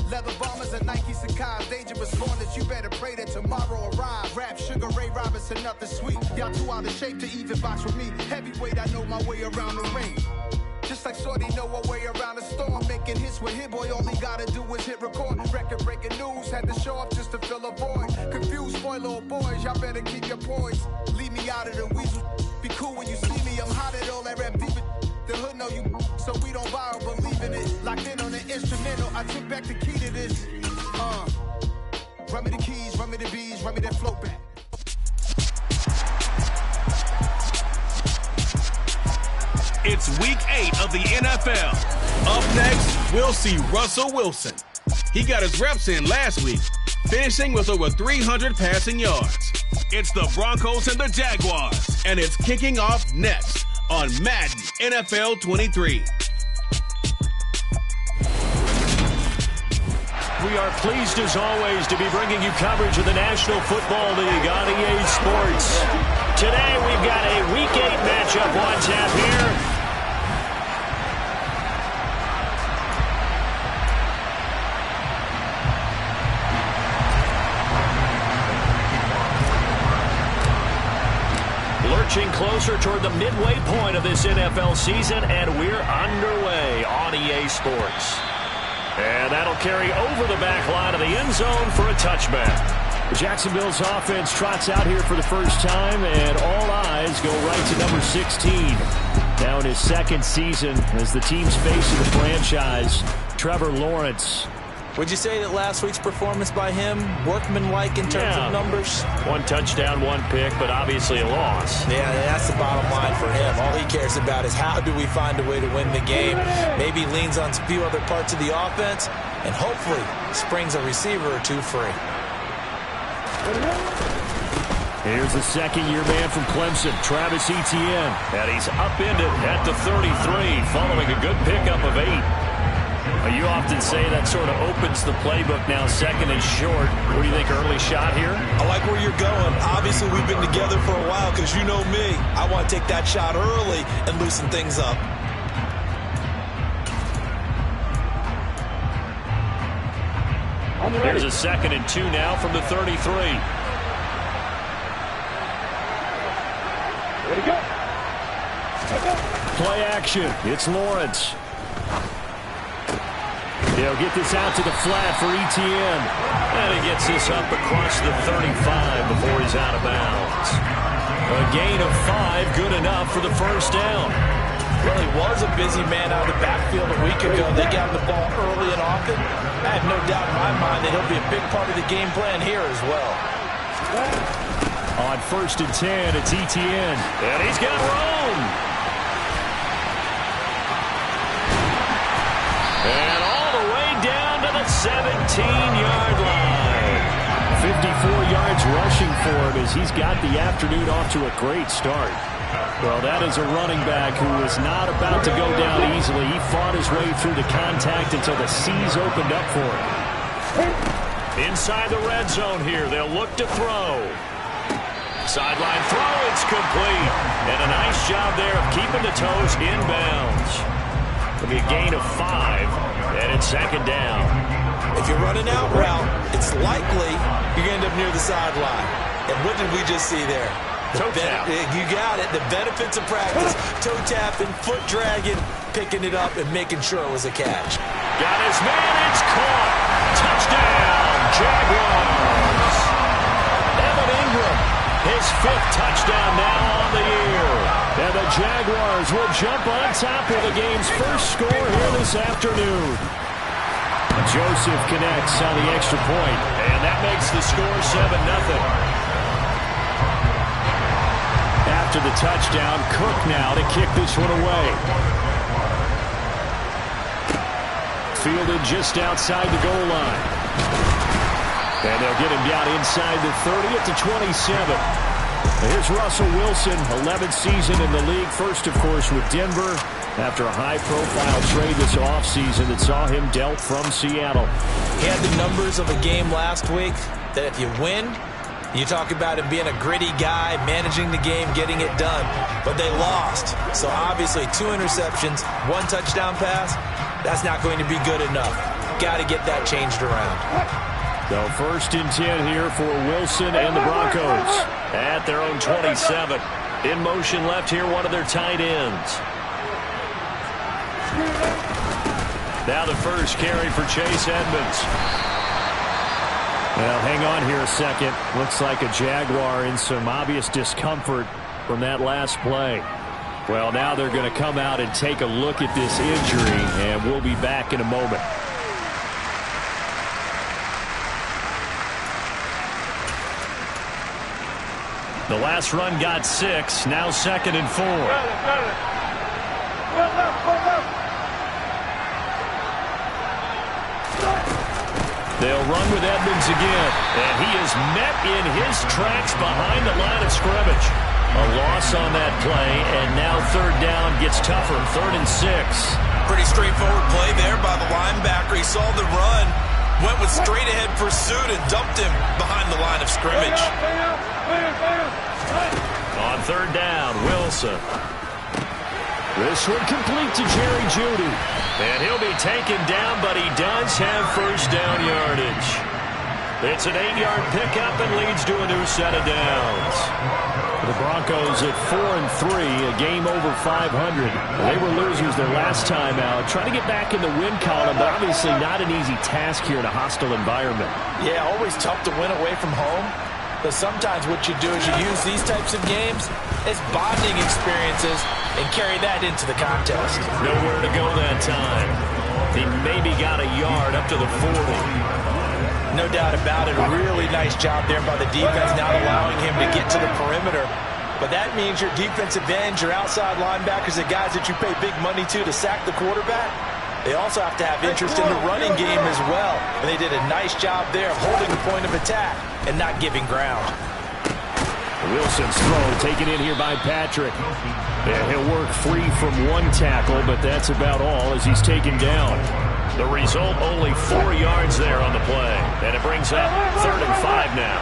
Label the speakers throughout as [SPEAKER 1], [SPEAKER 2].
[SPEAKER 1] Leather bombers and Nike Sacai's. Dangerous corners, you better pray that tomorrow arrives. Rap, Sugar Ray Robinson, nothing sweet. Y'all too out of shape to even box with me. Heavyweight, I know my way around the ring. Just like Shorty know her way around the storm. Making hits with Hit Boy, all he gotta do is hit record. Record breaking news, had to show up just to fill a void. Confused boy, little boys, y'all better keep your poise. Leave me out of the weasel. Be cool when you see me, I'm hot at all that rap deep. The hood know you, so we don't borrow, believe in it. Locked in on the instrumental, I took back the key to this. Run me the keys, run me the bees, run me that float back.
[SPEAKER 2] It's week 8 of the NFL. Up next, we'll see Russell Wilson. He got his reps in last week, finishing with over 300 passing yards. It's the Broncos and the Jaguars, and it's kicking off next on Madden NFL 23.
[SPEAKER 3] We are pleased as always to be bringing you coverage of the National Football League on EA Sports. Today we've got a Week 8 matchup on tap here. Lurching closer toward the midway point of this NFL season, and we're underway on EA Sports. And that'll carry over the back line of the end zone for a touchback. Jacksonville's offense trots out here for the first time, and all eyes go right to number 16. Now in his second season as the team's face of the franchise, Trevor Lawrence.
[SPEAKER 4] Would you say that last week's performance by him, workmanlike in terms of numbers?
[SPEAKER 3] 1 touchdown, 1 pick, but obviously a loss.
[SPEAKER 4] Yeah, that's the bottom line for him. All he cares about is how do we find a way to win the game. Maybe leans on a few other parts of the offense, and hopefully springs a receiver or two free.
[SPEAKER 3] Here's the second-year man from Clemson, Travis Etienne. And he's upended at the 33, following a good pickup of 8. You often say that sort of opens the playbook now, second and short. What do you think, early shot here?
[SPEAKER 4] I like where you're going. Obviously, we've been together for a while because you know me. I want to take that shot early and loosen things up.
[SPEAKER 3] Here's a 2nd and 2 now from the 33. Ready to go. Play action. It's Lawrence. They'll get this out to the flat for Etienne. And he gets this up across the 35 before he's out of bounds. A gain of 5, good enough for the first down.
[SPEAKER 4] Well, he was a busy man out of the backfield a week ago. They got him the ball early and often. I have no doubt in my mind that he'll be a big part of the game plan here as well.
[SPEAKER 3] On 1st and 10, it's Etienne. And he's got Rome. And all the way down to the 17-yard line. 54 yards rushing for him as he's got the afternoon off to a great start. Well, that is a running back who is not about to go down easily. He fought his way through the contact until the seas opened up for him. Inside the red zone here, they'll look to throw. Sideline throw, it's complete. And a nice job there of keeping the toes inbounds. It'll be a gain of 5, and it's 2nd down.
[SPEAKER 4] If you're running out route, it's likely you're going to end up near the sideline. And what did we just see there?
[SPEAKER 3] Toe tap.
[SPEAKER 4] You got it. The benefits of practice. Toe tapping, foot dragging, picking it up, and making sure it was a catch.
[SPEAKER 3] Got his man. It's caught. Touchdown, Jaguars. Evan Ingram, his 5th touchdown now on the year. And the Jaguars will jump on top of the game's first score here this afternoon. Joseph connects on the extra point, and that makes the score 7-0. After the touchdown, Cook now to kick this one away. Fielded just outside the goal line. And they'll get him down inside the 30 at the 27. And here's Russell Wilson, 11th season in the league. First, of course, with Denver after a high-profile trade this offseason that saw him dealt from Seattle.
[SPEAKER 4] He had the numbers of a game last week that if you win, you talk about him being a gritty guy, managing the game, getting it done. But they lost. So obviously 2 interceptions, 1 touchdown pass, that's not going to be good enough. got to get that changed around.
[SPEAKER 3] So 1st and 10 here for Wilson and the Broncos at their own 27. In motion left here, one of their tight ends. Now the first carry for Chase Edmonds. Well, hang on here a second. Looks like a Jaguar in some obvious discomfort from that last play. Well, now they're going to come out and take a look at this injury, and we'll be back in a moment. The last run got 6. Now 2nd and 4. They'll run with Edmonds again, and he is met in his tracks behind the line of scrimmage. A loss on that play, and now 3rd down gets tougher. 3rd and 6.
[SPEAKER 4] Pretty straightforward play there by the linebacker. He saw the run, went with straight-ahead pursuit, and dumped him behind the line of scrimmage.
[SPEAKER 3] On 3rd down, Wilson. This one complete to Jerry Jeudy. And he'll be taken down, but he does have 1st down yardage. It's an 8-yard pickup and leads to a new set of downs. The Broncos at 4-3, a game over 500. They were losers their last time out. Trying to get back in the win column, but obviously not an easy task here in a hostile environment.
[SPEAKER 4] Yeah, always tough to win away from home. But sometimes what you do is you use these types of games as bonding experiences and carry that into the contest.
[SPEAKER 3] Nowhere to go that time. He maybe got a yard up to the 40.
[SPEAKER 4] No doubt about it. A really nice job there by the defense, not allowing him to get to the perimeter. But that means your defensive ends, your outside linebackers, the guys that you pay big money to sack the quarterback, they also have to have interest in the running game as well. And they did a nice job there of holding the point of attack and not giving ground.
[SPEAKER 3] Wilson's throw taken in here by Patrick. And he'll work free from one tackle, but that's about all as he's taken down. The result, only 4 yards there on the play. And it brings up 3rd and 5 now.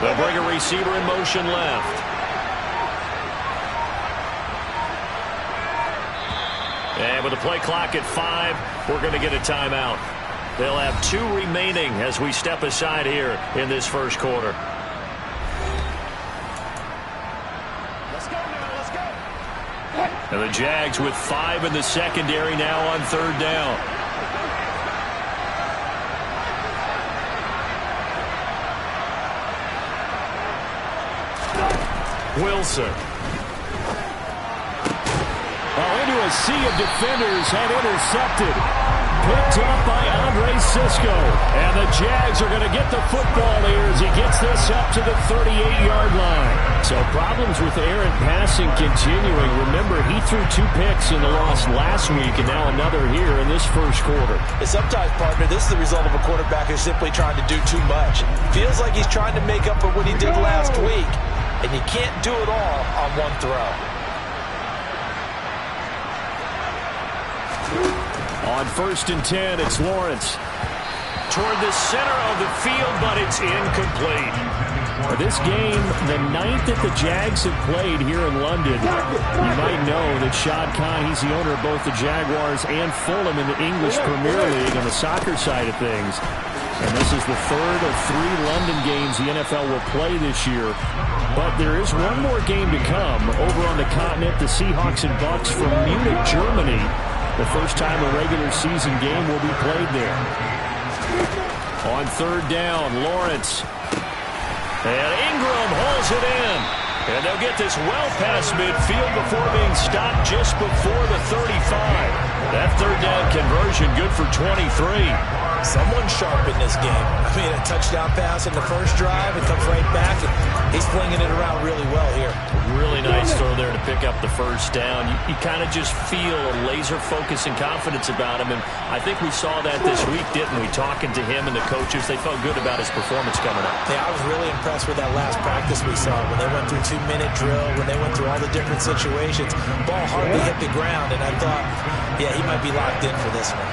[SPEAKER 3] They'll bring a receiver in motion left. And with the play clock at 5, we're going to get a timeout. They'll have 2 remaining as we step aside here in this first quarter.
[SPEAKER 5] Let's go now, let's go.
[SPEAKER 3] And the Jags with 5 in the secondary now on 3rd down. Wilson. Into a sea of defenders and intercepted. Picked up by Andre Cisco. And the Jags are going to get the football here as he gets this up to the 38-yard line. So problems with errant passing continuing. Remember, he threw 2 picks in the loss last week and now another here in this first quarter.
[SPEAKER 4] And sometimes, partner, this is the result of a quarterback who's simply trying to do too much. Feels like he's trying to make up for what he did last week. And you can't do it all on one throw.
[SPEAKER 3] On 1st and 10, it's Lawrence. Toward the center of the field, but it's incomplete. This game, the 9th that the Jags have played here in London. You might know that Shad Khan, he's the owner of both the Jaguars and Fulham in the English Premier League on the soccer side of things. And this is the 3rd of 3 London games the NFL will play this year. But there is one more game to come over on the continent. The Seahawks and Bucks from Munich, Germany. The first time a regular season game will be played there. On 3rd down, Lawrence. And Ingram holds it in. And they'll get this well past midfield before being stopped just before the 35. That 3rd down conversion good for 23.
[SPEAKER 4] Someone sharp in this game. I mean, a touchdown pass in the first drive. It comes right back, and he's flinging it around really well here.
[SPEAKER 3] Really nice throw there to pick up the first down. You kind of just feel a laser focus and confidence about him, and I think we saw that this week, didn't we? Talking to him and the coaches, they felt good about his performance coming up.
[SPEAKER 4] Yeah, I was really impressed with that last practice we saw when they went through 2-minute drill, when they went through all the different situations. Ball hardly hit the ground, and I thought, yeah, he might be locked in for this one.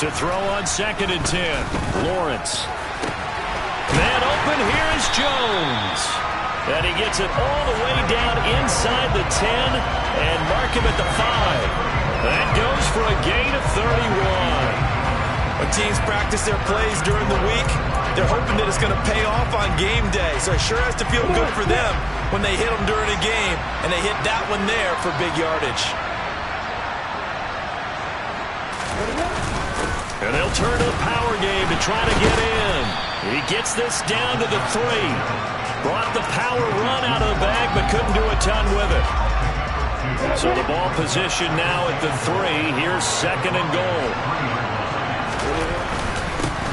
[SPEAKER 3] To throw on 2nd and 10, Lawrence. Man open, here's Jones. And he gets it all the way down inside the 10 and mark him at the 5. That goes for a gain of 31.
[SPEAKER 4] When teams practice their plays during the week, they're hoping that it's going to pay off on game day. So it sure has to feel good for them when they hit them during a game, and they hit that one there for big yardage.
[SPEAKER 3] And they'll turn to the power game to try to get in. He gets this down to the 3. Brought the power run out of the bag, but couldn't do a ton with it. So the ball position now at the 3. Here's 2nd and goal.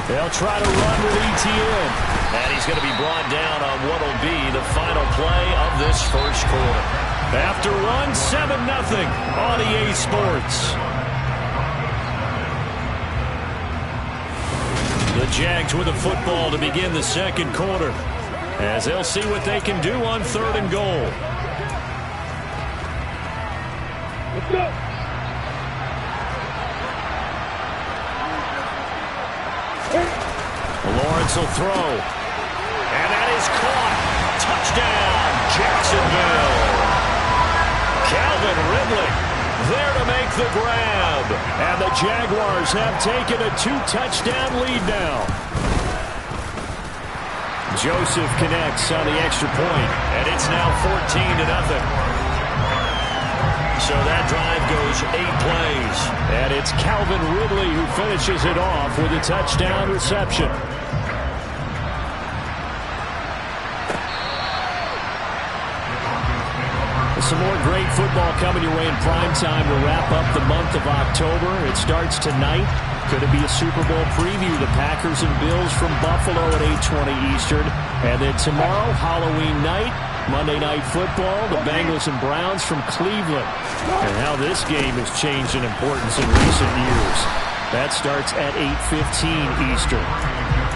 [SPEAKER 3] They'll try to run with Etienne. And he's going to be brought down on what will be the final play of this first quarter. After one, 7-0 on EA Sports. The Jags with the football to begin the second quarter, as they'll see what they can do on 3rd and goal.
[SPEAKER 5] Let's go.
[SPEAKER 3] Lawrence will throw. And that is caught. Touchdown, Jacksonville. Calvin Ridley there to make the grab. And the Jaguars have taken a 2-touchdown lead now. Joseph connects on the extra point, and it's now 14-0. So that drive goes 8 plays, and it's Calvin Ridley who finishes it off with a touchdown reception. Some more great football coming your way in prime time to wrap up the month of October. It starts tonight. Could it be a Super Bowl preview? The Packers and Bills from Buffalo at 8:20 Eastern. And then tomorrow, Halloween night, Monday Night Football, the Bengals and Browns from Cleveland. And how this game has changed in importance in recent years. That starts at 8:15 Eastern.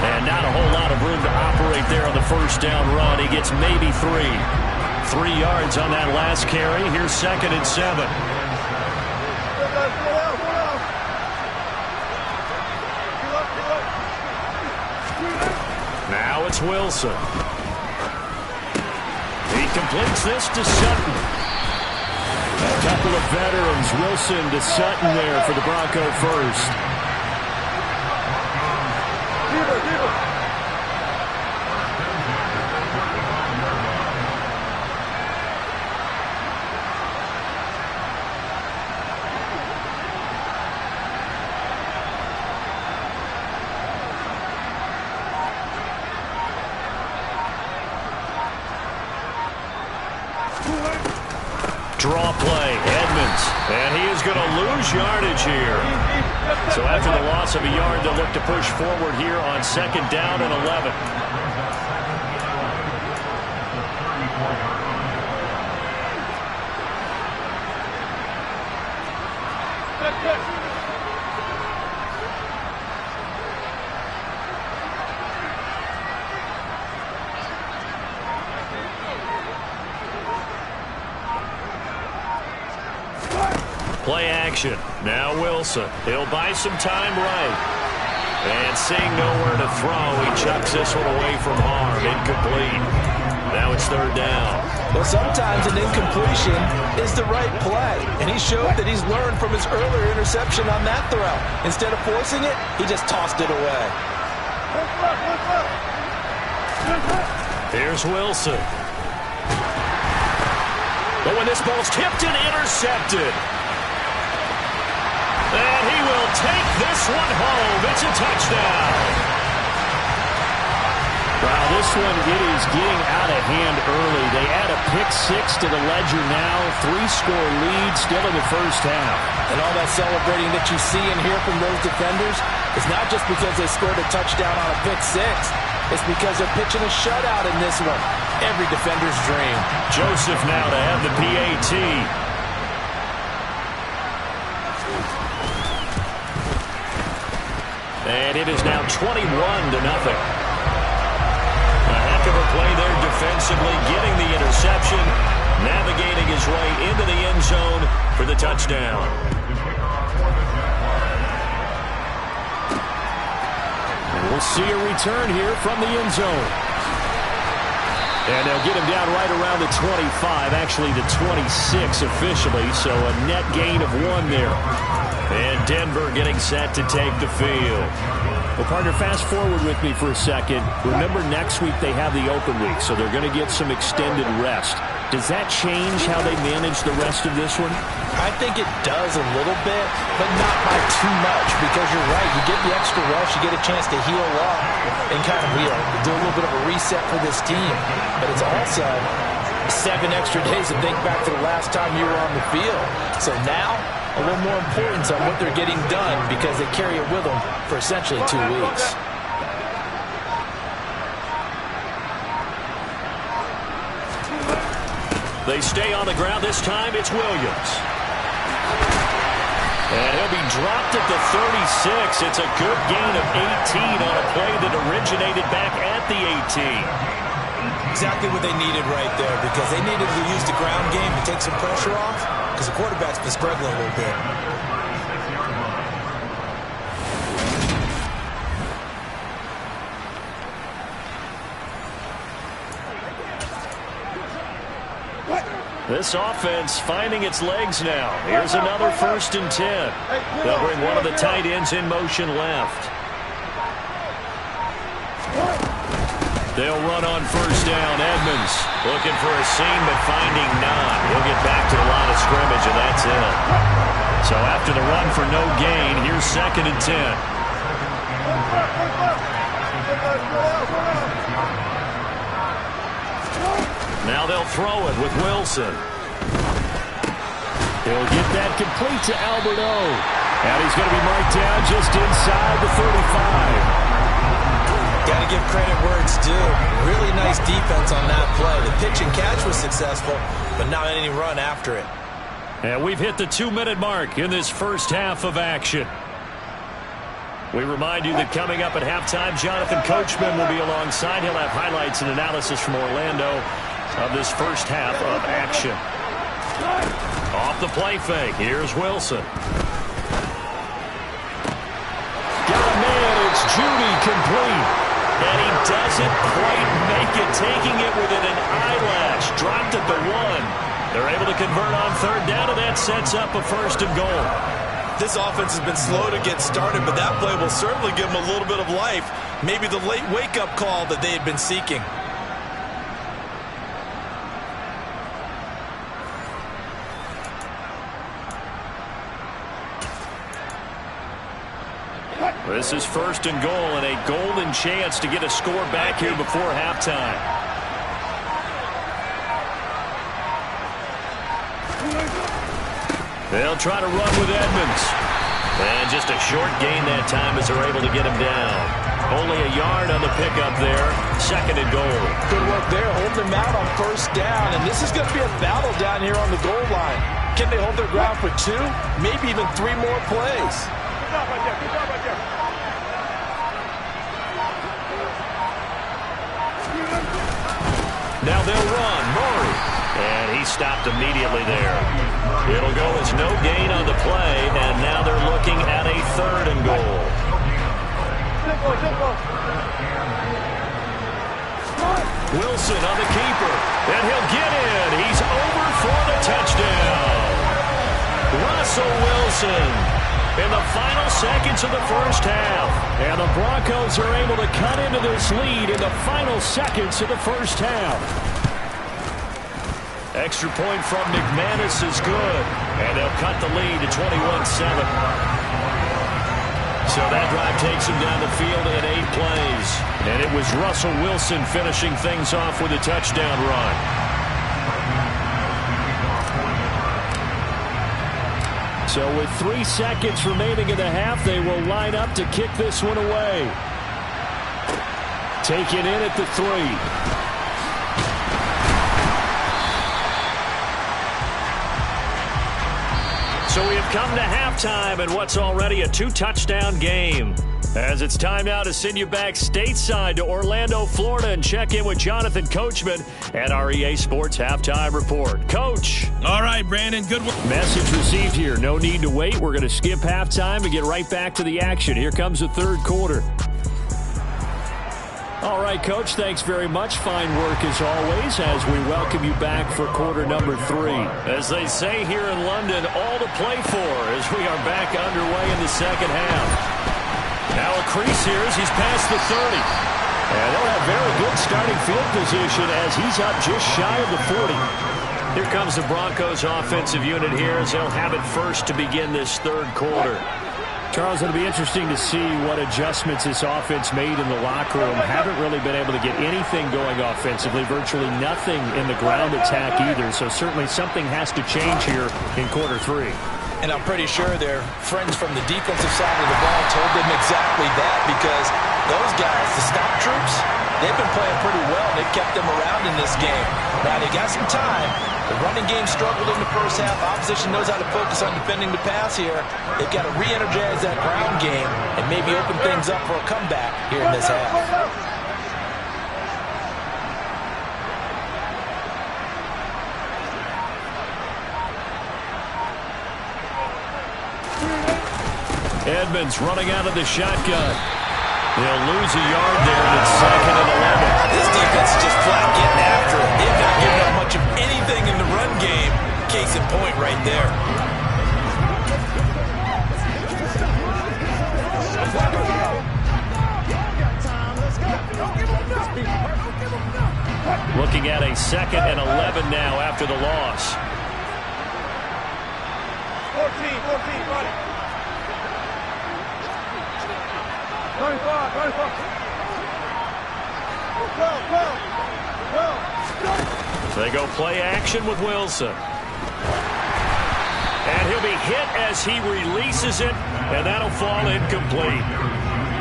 [SPEAKER 3] And not a whole lot of room to operate there on the first down run. He gets maybe 3. 3 yards on that last carry. Here's 2nd and 7. Now it's Wilson. He completes this to Sutton. A couple of veterans, Wilson to Sutton there for the Bronco first. Draw play, Edmonds, and he is going to lose yardage here. So after the loss of a yard, they'll look to push forward here on 2nd down and 11. Play action. Now Wilson. He'll buy some time right. And seeing nowhere to throw, he chucks this one away from harm. Incomplete. Now it's 3rd down.
[SPEAKER 4] Well, sometimes an incompletion is the right play. And he showed that he's learned from his earlier interception on that throw. Instead of forcing it, he just tossed it away.
[SPEAKER 3] Here's Wilson. But when this ball's tipped and intercepted. And he will take this one home. It's a touchdown. Wow, this one, it is getting out of hand early. They add a pick-6 to the ledger now. 3-score lead still in the first half.
[SPEAKER 4] And all that celebrating that you see and hear from those defenders is not just because they scored a touchdown on a pick-6. It's because they're pitching a shutout in this one. Every defender's dream.
[SPEAKER 3] Joseph now to have the PAT. And it is now 21-0. A heck of a play there defensively, getting the interception, navigating his way into the end zone for the touchdown. And we'll see a return here from the end zone. And they'll get him down right around the 25, actually the 26 officially, so a net gain of 1 there. And Denver getting set to take the field. Well, partner, fast forward with me for a second. Remember, next week they have the open week, so they're going to get some extended rest. Does that change how they manage the rest of this one?
[SPEAKER 4] I think it does a little bit, but not by too much, because you're right. You get the extra rest, you get a chance to heal up and kind of do a little bit of a reset for this team. But it's also 7 extra days to think back to the last time you were on the field. So now, a little more importance on what they're getting done because they carry it with them for essentially 2 weeks.
[SPEAKER 3] They stay on the ground. This time it's Williams. And he'll be dropped at the 36. It's a good gain of 18 on a play that originated back at the 18.
[SPEAKER 4] Exactly what they needed right there, because they needed to use the ground game to take some pressure off, because the quarterback's been struggling a little bit.
[SPEAKER 3] This offense finding its legs now. Here's another 1st and 10. They'll bring one of the tight ends in motion left. They'll run on 1st down. Edmonds looking for a seam, but finding none. He'll get back to the line of scrimmage, and that's it. So after the run for no gain, here's 2nd and 10. Now they'll throw it with Wilson. He'll get that complete to Albert O. And he's going to be marked down just inside the 35.
[SPEAKER 4] Got to give credit where it's due. Really nice defense on that play. The pitch and catch was successful, but not any run after it.
[SPEAKER 3] And we've hit the 2-minute mark in this first half of action. We remind you that coming up at halftime, Jonathan Coachman will be alongside. He'll have highlights and analysis from Orlando of this first half of action. Off the play fake, here's Wilson. Got a man, it's Judy complete. And he doesn't quite make it, taking it within an eyelash. Dropped at the 1. They're able to convert on 3rd down, and that sets up a 1st and goal.
[SPEAKER 4] This offense has been slow to get started, but that play will certainly give them a little bit of life. Maybe the late wake-up call that they had been seeking.
[SPEAKER 3] This is 1st and goal, and a golden chance to get a score back here before halftime. They'll try to run with Edmonds. And just a short gain that time as they're able to get him down. Only a yard on the pickup there. 2nd and goal.
[SPEAKER 4] Good work there, holding them out on 1st down. And this is going to be a battle down here on the goal line. Can they hold their ground for 2? Maybe even 3 more plays.
[SPEAKER 5] Good job right there. Good job right there.
[SPEAKER 3] Now they'll run. Murray. And he stopped immediately there. It'll go as no gain on the play, and now they're looking at a 3rd and goal. Wilson on the keeper, and he'll get in. He's over for the touchdown. Russell Wilson in the final seconds of the first half. And the Broncos are able to cut into this lead in the final seconds of the first half. Extra point from McManus is good. And they'll cut the lead to 21-7. So that drive takes him down the field in 8 plays. And it was Russell Wilson finishing things off with a touchdown run. So with 3 seconds remaining in the half, they will line up to kick this one away. Taken in at the 3. So we have come to halftime in what's already a 2-touchdown game. As it's time now to send you back stateside to Orlando, Florida, and check in with Jonathan Coachman at our EA Sports Halftime Report. Coach.
[SPEAKER 2] All right, Brandon, good work.
[SPEAKER 3] Message received here. No need to wait. We're going to skip halftime and get right back to the action. Here comes the 3rd quarter. All right, Coach, thanks very much. Fine work as always as we welcome you back for quarter number 3. As they say here in London, all to play for as we are back underway in the second half. Now a crease here as he's past the 30. And they'll have very good starting field position as he's up just shy of the 40. Here comes the Broncos offensive unit here as they'll have it first to begin this third quarter. Charles, it'll be interesting to see what adjustments this offense made in the locker room. Haven't really been able to get anything going offensively, virtually nothing in the ground attack either. So certainly something has to change here in quarter 3.
[SPEAKER 4] And I'm pretty sure their friends from the defensive side of the ball told them exactly that, because those guys, the stop troops, they've been playing pretty well. They've kept them around in this game. Now they got some time. The running game struggled in the first half. Opposition knows how to focus on defending the pass here. They've got to re-energize that ground game and maybe open things up for a comeback here in this half.
[SPEAKER 3] Edmonds running out of the shotgun. They'll lose a yard there, and it's 2nd and 11.
[SPEAKER 4] This defense is just flat getting after it. They've not given up much of anything in the run game. Case in point right there.
[SPEAKER 3] Looking at a 2nd and 11 now after the loss.
[SPEAKER 5] 14, run it. 35.
[SPEAKER 3] They go play action with Wilson. And he'll be hit as he releases it, and that'll fall incomplete.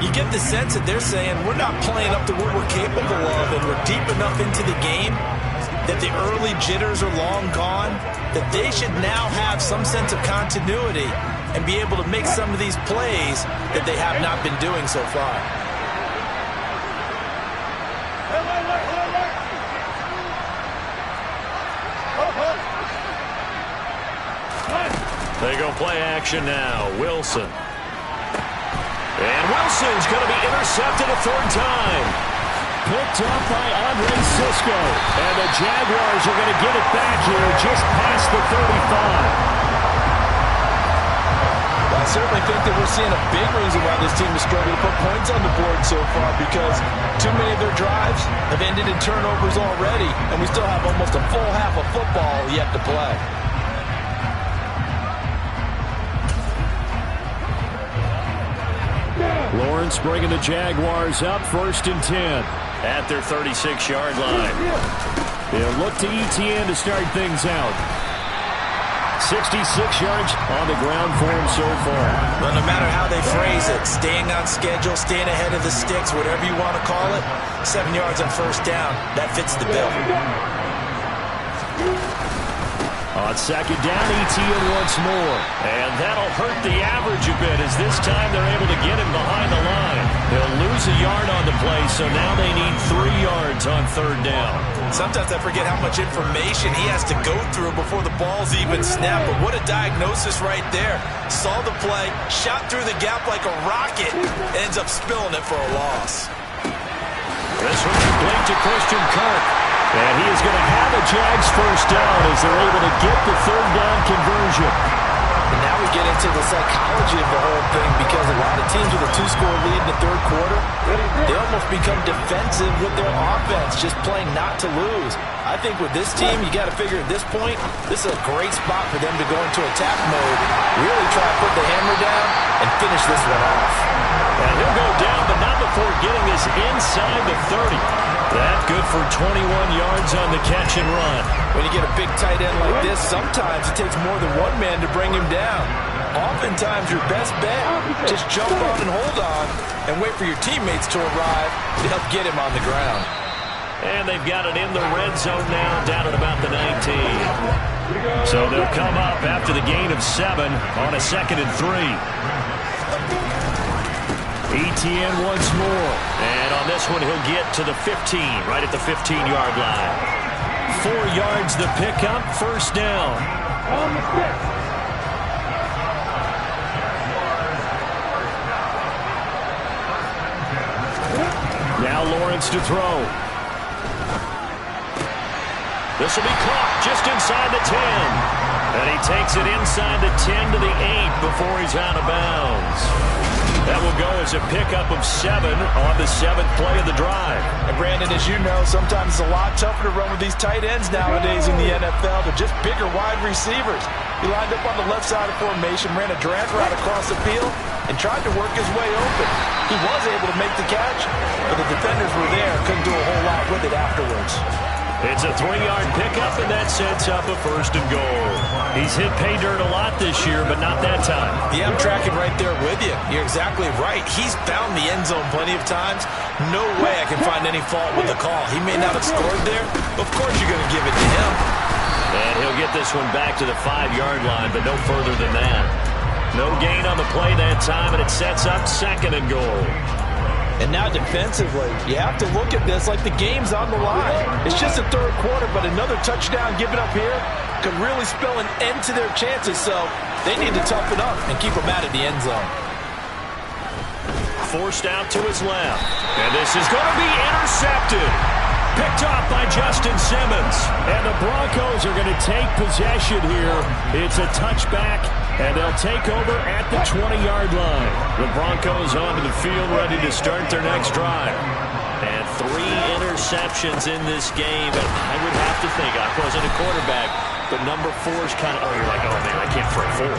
[SPEAKER 4] You get the sense that they're saying we're not playing up to what we're capable of, and we're deep enough into the game that the early jitters are long gone, that they should now have some sense of continuity and be able to make some of these plays that they have not been doing so far.
[SPEAKER 3] They go play action now. Wilson. And Wilson's going to be intercepted a 3rd time. Picked up by Andre Cisco. And the Jaguars are going to get it back here just past the 35.
[SPEAKER 4] I certainly think that we're seeing a big reason why this team has struggled to put points on the board so far, because too many of their drives have ended in turnovers already, and we still have almost a full half of football yet to play.
[SPEAKER 3] Lawrence bringing the Jaguars up 1st and 10 at their 36-yard line. They'll look to Etienne to start things out. 66 yards on the ground for him so far.
[SPEAKER 4] Well, no matter how they phrase it, staying on schedule, staying ahead of the sticks, whatever you want to call it, 7 yards on 1st down, that fits the bill.
[SPEAKER 3] On 2nd down, Etienne once more. And that'll hurt the average a bit as this time they're able to get him behind the line. They'll lose a yard on the play, so now they need 3 yards on 3rd down.
[SPEAKER 4] Sometimes I forget how much information he has to go through before the ball's even snapped. But what a diagnosis right there. Saw the play, shot through the gap like a rocket, ends up spilling it for a loss.
[SPEAKER 3] This one complete to Christian Kirk. And he is going to have a Jags 1st down as they're able to get the 3rd down conversion.
[SPEAKER 4] And now we get into the psychology of the whole thing, because a lot of teams with a 2-score lead in the 3rd quarter, they almost become defensive with their offense, just playing not to lose. I think with this team, you got to figure at this point, this is a great spot for them to go into attack mode, really try to put the hammer down and finish this one off.
[SPEAKER 3] And he'll go down, but not before getting this inside the 30. That good for 21 yards on the catch and run.
[SPEAKER 4] When you get a big tight end like this, sometimes it takes more than one man to bring him down. Oftentimes, your best bet, just jump on and hold on and wait for your teammates to arrive to help get him on the ground.
[SPEAKER 3] And they've got it in the red zone now, down at about the 19. So they'll come up after the gain of 7 on a 2nd and 3. Etienne once more. And on this one, he'll get to the 15, right at the 15-yard line. 4 yards the pickup, 1st down. Now Lawrence Lawrence to throw. This will be caught just inside the 10. And he takes it inside the 10 to the 8 before he's out of bounds. That will go as a pickup of 7 on the 7th play of the drive.
[SPEAKER 4] And Brandon, as you know, sometimes it's a lot tougher to run with these tight ends nowadays in the NFL. They're just bigger wide receivers. He lined up on the left side of formation, ran a drag route across the field, and tried to work his way open. He was able to make the catch, but the defenders were there, couldn't do a whole lot with it afterwards.
[SPEAKER 3] It's a 3-yard pickup, and that sets up a 1st and goal. He's hit pay dirt a lot this year, but not that time.
[SPEAKER 4] Yeah, I'm tracking right there with you. You're exactly right. He's found the end zone plenty of times. No way I can find any fault with the call. He may not have scored there. Of course you're going to give it to him.
[SPEAKER 3] And he'll get this one back to the 5-yard line, but no further than that. No gain on the play that time, and it sets up 2nd and goal.
[SPEAKER 4] And now defensively, you have to look at this like the game's on the line. It's just a 3rd quarter, but another touchdown given up here could really spell an end to their chances, so they need to toughen up and keep them out of the end zone.
[SPEAKER 3] Forced out to his left, and this is going to be intercepted. Picked off by Justin Simmons. And the Broncos are going to take possession here. It's a touchback, and they'll take over at the 20-yard line. The Broncos onto the field ready to start their next drive. And 3 interceptions in this game. And I would have to think, I wasn't a quarterback, but number 4 is kind of, you're like, oh, man, I can't throw 4.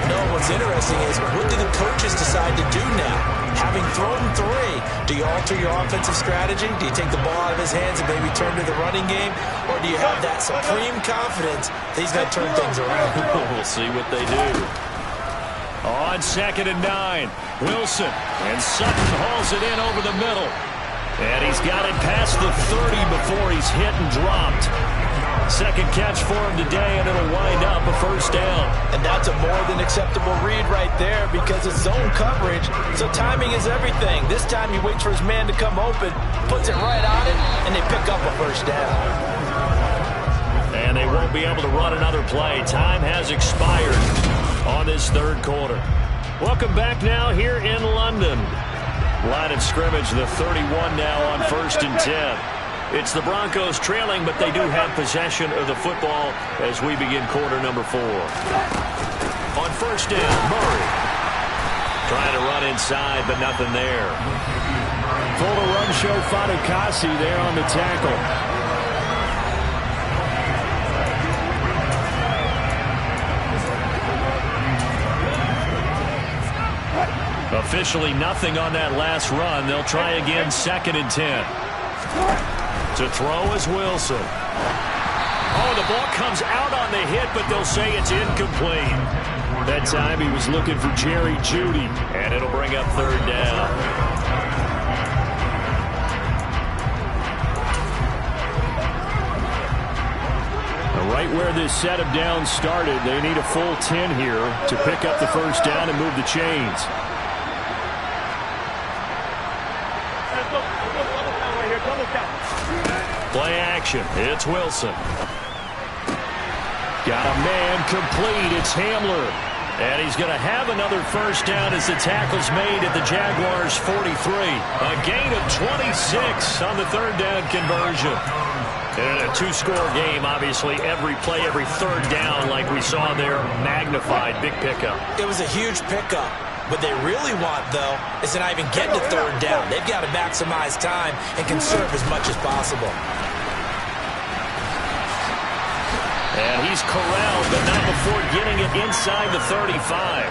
[SPEAKER 4] No, what's interesting is what do the coaches decide to do now? Having thrown 3, do you alter your offensive strategy? Do you take the ball out of his hands and maybe turn to the running game? Or do you have that supreme confidence that he's going to turn things around?
[SPEAKER 3] We'll see what they do. On 2nd and 9, Wilson. And Sutton hauls it in over the middle. And he's got it past the 30 before he's hit and dropped. 2nd catch for him today, and it'll wind up a 1st down.
[SPEAKER 4] And that's a more than acceptable read right there because it's zone coverage, so timing is everything. This time he waits for his man to come open, puts it right on it, and they pick up a 1st down.
[SPEAKER 3] And they won't be able to run another play. Time has expired on this 3rd quarter. Welcome back now here in London. Line of scrimmage, the 31 now on 1st and 10. It's the Broncos trailing, but they do have possession of the football as we begin quarter number 4. On 1st down, Murray. Trying to run inside, but nothing there. Full to run show Fatukasi there on the tackle. Officially nothing on that last run. They'll try again 2nd and 10. To throw is Wilson. Oh, the ball comes out on the hit, but they'll say it's incomplete. That time he was looking for Jerry Jeudy, and it'll bring up 3rd down. Right where this set of downs started, they need a full 10 here to pick up the 1st down and move the chains. Play action. It's Wilson. Got a man complete. It's Hamler. And he's going to have another 1st down as the tackle's made at the Jaguars' 43. A gain of 26 on the 3rd down conversion. And in a 2-score game, obviously, every play, every 3rd down, like we saw there, magnified. Big pickup.
[SPEAKER 4] It was a huge pickup. What they really want, though, is to not even get to 3rd down. They've got to maximize time and conserve as much as possible.
[SPEAKER 3] And he's corralled, but not before getting it inside the 35.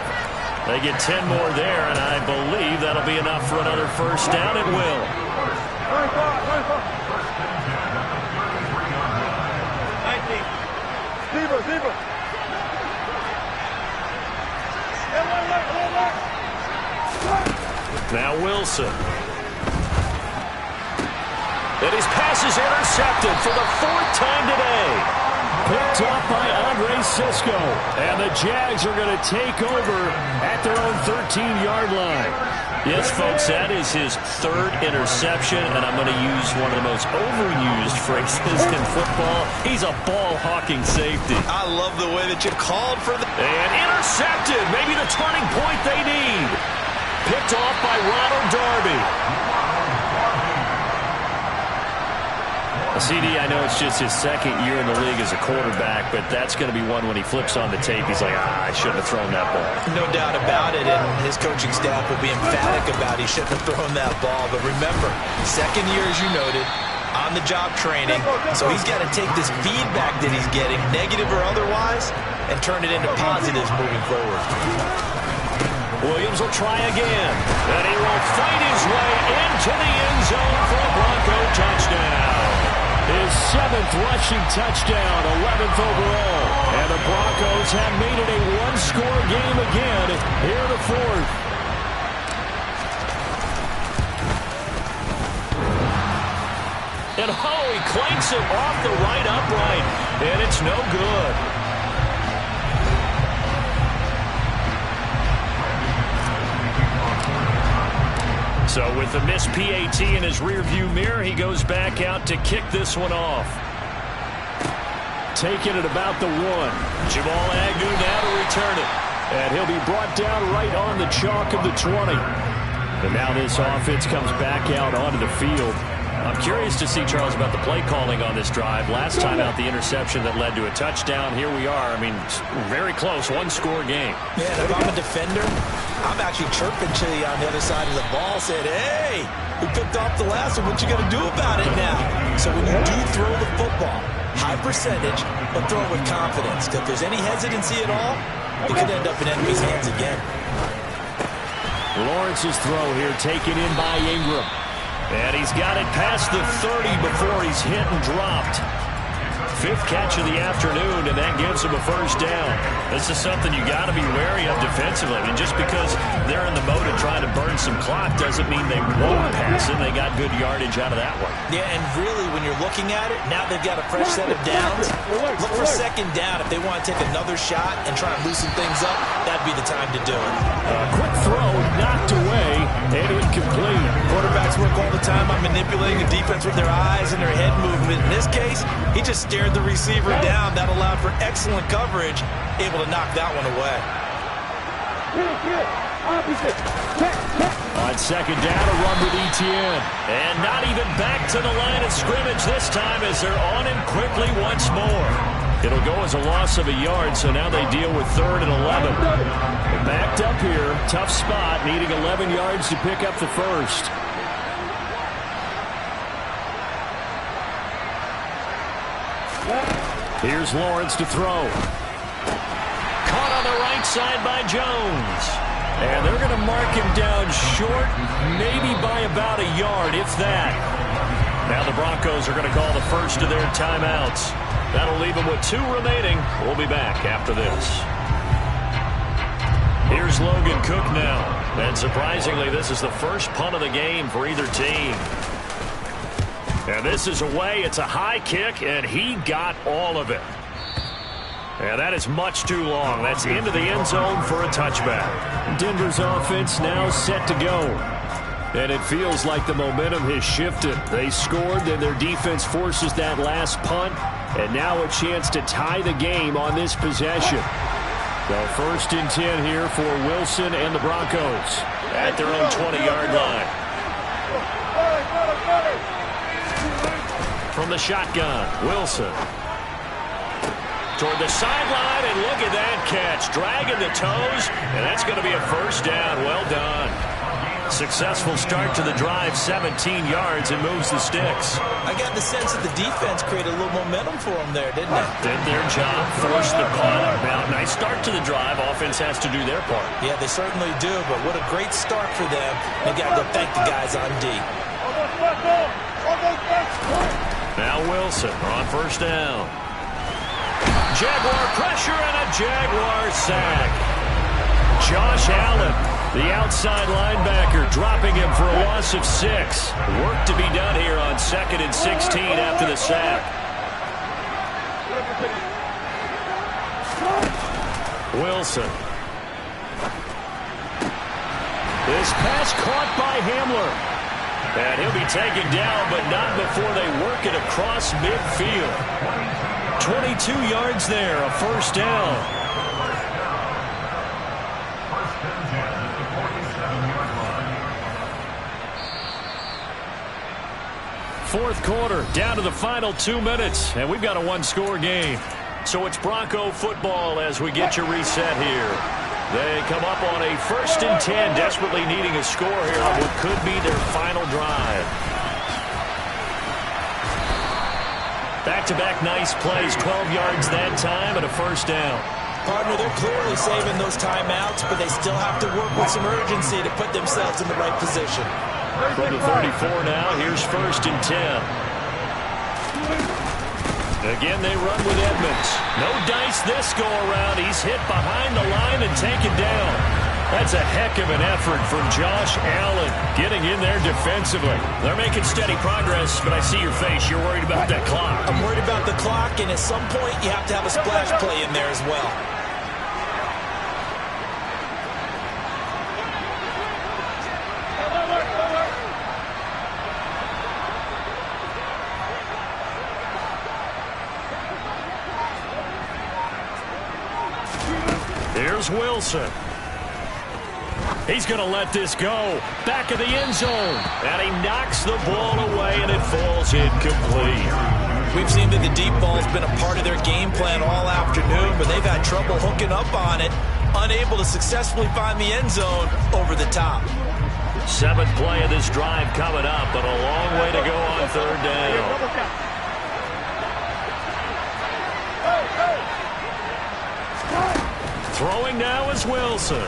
[SPEAKER 3] They get 10 more there, and I believe that'll be enough for another 1st down. It will.
[SPEAKER 5] 19. Zebra.
[SPEAKER 3] Now Wilson. And his pass is intercepted for the 4th time today. Picked up by Andre Cisco. And the Jags are going to take over at their own 13-yard line. Yes, folks, that is his 3rd interception, and I'm going to use one of the most overused phrases in football. He's a ball-hawking safety.
[SPEAKER 4] I love the way that you called for the...
[SPEAKER 3] And intercepted. Maybe the turning point they need. Picked off by Ronald Darby. CD, I know it's just his second year in the league as a quarterback, but that's going to be one when he flips on the tape, he's like, I shouldn't have thrown that ball.
[SPEAKER 4] No doubt about it, and his coaching staff will be emphatic about he shouldn't have thrown that ball. But remember, second year, as you noted, on-the-job training, so he's got to take this feedback that he's getting, negative or otherwise, and turn it into positives moving forward.
[SPEAKER 3] Williams will try again, and he will fight his way into the end zone for a Bronco touchdown. His 7th rushing touchdown, 11th overall. And the Broncos have made it a one-score game again here in the 4th. And he clanks it off the right upright, and it's no good. So with the missed PAT in his rearview mirror, he goes back out to kick this one off. Taking it about the 1. Jamal Agnew now to return it. And he'll be brought down right on the chalk of the 20. And now this offense comes back out onto the field. I'm curious to see, Charles, about the play calling on this drive. Last time out, the interception that led to a touchdown. Here we are. I mean, very close, one-score game.
[SPEAKER 4] Yeah, if I'm a defender, I'm actually chirping to you on the other side of the ball, saying, hey, we picked off the last one. What you going to do about it now? So when you do throw the football, high percentage, but throw it with confidence. If there's any hesitancy at all, it could end up in enemy's hands again.
[SPEAKER 3] Lawrence's throw here taken in by Ingram. And he's got it past the 30 before he's hit and dropped. 5th catch of the afternoon, and that gives him a first down. This is something you got to be wary of defensively. I mean, just because they're in the mode of trying to burn some clock doesn't mean they won't pass it. They got good yardage out of that one.
[SPEAKER 4] Yeah, and really, when you're looking at it, now they've got a fresh set of downs. Look for second down if they want to take another shot and try and loosen things up. That'd be the time to do it.
[SPEAKER 3] Quick throw, knocked away, and incomplete.
[SPEAKER 4] Quarterbacks work all the time on manipulating the defense with their eyes and their head movement. In this case, he just stared the receiver down. That allowed for excellent coverage, able to knock that one away.
[SPEAKER 3] On second down, a run with Etienne. And not even back to the line of scrimmage this time as they're on him quickly once more. It'll go as a loss of a yard, so now they deal with 3rd and 11. Backed up here, tough spot, needing 11 yards to pick up the first. Here's Lawrence to throw. Caught on the right side by Jones. And they're going to mark him down short, maybe by about a yard, if that. Now the Broncos are going to call the first of their timeouts. That'll leave them with 2 remaining. We'll be back after this. Here's Logan Cook now. And surprisingly, this is the first punt of the game for either team. And this is away. It's a high kick, and he got all of it. And that is much too long. That's into the end zone for a touchback. Denver's offense now set to go. And it feels like the momentum has shifted. They scored, then their defense forces that last punt. And now a chance to tie the game on this possession. So 1st and 10 here for Wilson and the Broncos at their own 20-yard line. From the shotgun, Wilson. Toward the sideline, and look at that catch. Dragging the toes, and that's going to be a first down. Well done. Successful start to the drive, 17 yards, and moves the sticks.
[SPEAKER 4] I got the sense that the defense created a little momentum for them there, didn't it?
[SPEAKER 3] Did their job, forced the punt. Now, nice start to the drive. Offense has to do their part.
[SPEAKER 4] Yeah, they certainly do, but what a great start for them. They got to go thank the guys on D.
[SPEAKER 3] Now Wilson on first down. Jaguar pressure and a Jaguar sack. Josh Allen, the outside linebacker, dropping him for a loss of 6. Work to be done here on 2nd and 16 after the sack. Wilson. This pass caught by Hamler. And he'll be taken down, but not before they work it across midfield. 22 yards there, a first down. Fourth quarter, down to the final 2 minutes, and we've got a one-score game. So it's Bronco football as we get you reset here. They come up on a 1st and 10, desperately needing a score here on what could be their final drive. Back-to-back nice plays, 12 yards that time and a first down.
[SPEAKER 4] Partner, they're clearly saving those timeouts, but they still have to work with some urgency to put themselves in the right position.
[SPEAKER 3] From the 34 now, here's 1st and 10. Again, they run with Edmonds. No dice this go-around. He's hit behind the line and taken down. That's a heck of an effort from Josh Allen getting in there defensively. They're making steady progress, but I see your face. You're worried about that clock.
[SPEAKER 4] I'm worried about the clock, and at some point you have to have a splash play in there as well.
[SPEAKER 3] Here's Wilson. He's going to let this go. Back of the end zone. And he knocks the ball away, and it falls incomplete.
[SPEAKER 4] We've seen that the deep ball's been a part of their game plan all afternoon, but they've had trouble hooking up on it, unable to successfully find the end zone over the top.
[SPEAKER 3] 7th play of this drive coming up, but a long way to go on 3rd down. Throwing now is Wilson.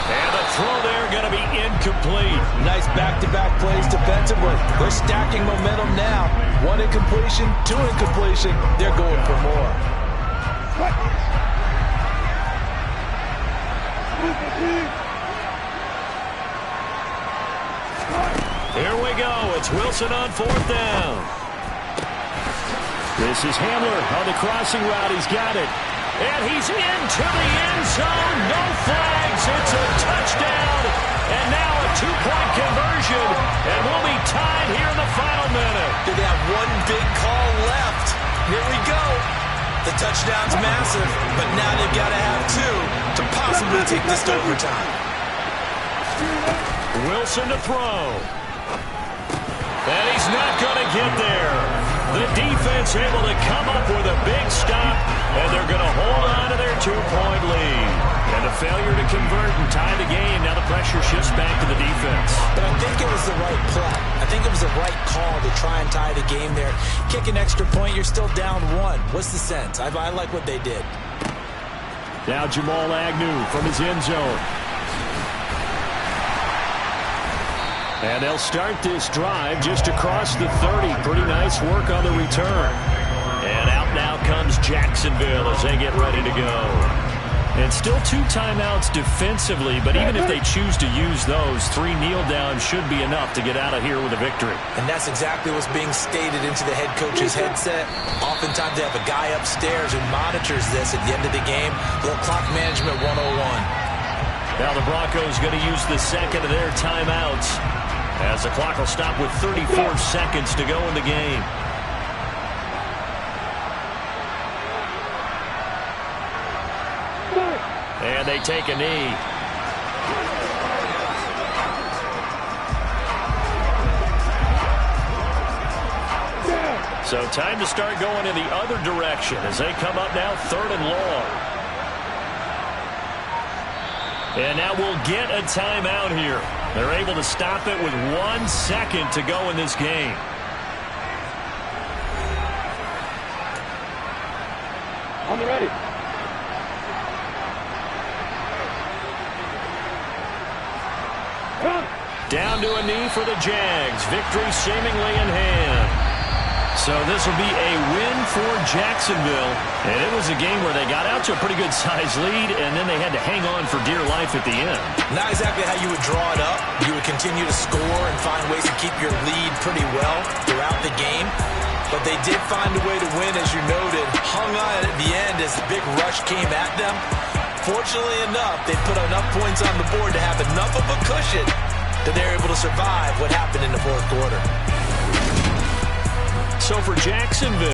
[SPEAKER 3] And the throw there going to be incomplete.
[SPEAKER 4] Nice back-to-back plays defensively. They're stacking momentum now. 1 incompletion, 2 incompletion. They're going for more.
[SPEAKER 3] Here we go. It's Wilson on 4th down. This is Hamler on the crossing route. He's got it. And he's into the end zone. No flags. It's a touchdown. And now a 2-point conversion. And we'll be tied here in the final minute.
[SPEAKER 4] They have one big call left. Here we go. The touchdown's massive, but now they've got to have 2 to possibly take this to overtime.
[SPEAKER 3] Wilson to throw. And he's not going to get there. The defense able to come up with a big stop, and they're going to hold on to their 2-point lead. And a failure to convert and tie the game. Now the pressure shifts back to the defense.
[SPEAKER 4] But I think it was the right play. I think it was the right call to try and tie the game there. Kick an extra point, you're still down 1. What's the sense? I like what they did.
[SPEAKER 3] Now Jamal Agnew from his end zone. And they'll start this drive just across the 30. Pretty nice work on the return. And out now comes Jacksonville as they get ready to go. And still 2 timeouts defensively, but even if they choose to use those, 3 kneel downs should be enough to get out of here with a victory.
[SPEAKER 4] And that's exactly what's being stated into the head coach's headset. Oftentimes they have a guy upstairs who monitors this at the end of the game. Little clock management 101.
[SPEAKER 3] Now the Broncos going to use the second of their timeouts, as the clock will stop with 34 seconds to go in the game. And they take a knee. So time to start going in the other direction as they come up now 3rd and long. And now we'll get a timeout here. They're able to stop it with 1 second to go in this game.
[SPEAKER 5] On the ready.
[SPEAKER 3] Down to a knee for the Jags. Victory seemingly in hand. So this will be a win for Jacksonville. And it was a game where they got out to a pretty good-sized lead, and then they had to hang on for dear life at the end.
[SPEAKER 4] Not exactly how you would draw it up. You would continue to score and find ways to keep your lead pretty well throughout the game. But they did find a way to win, as you noted. Hung on at the end as the big rush came at them. Fortunately enough, they put enough points on the board to have enough of a cushion that they're able to survive what happened in the 4th quarter.
[SPEAKER 3] So for Jacksonville,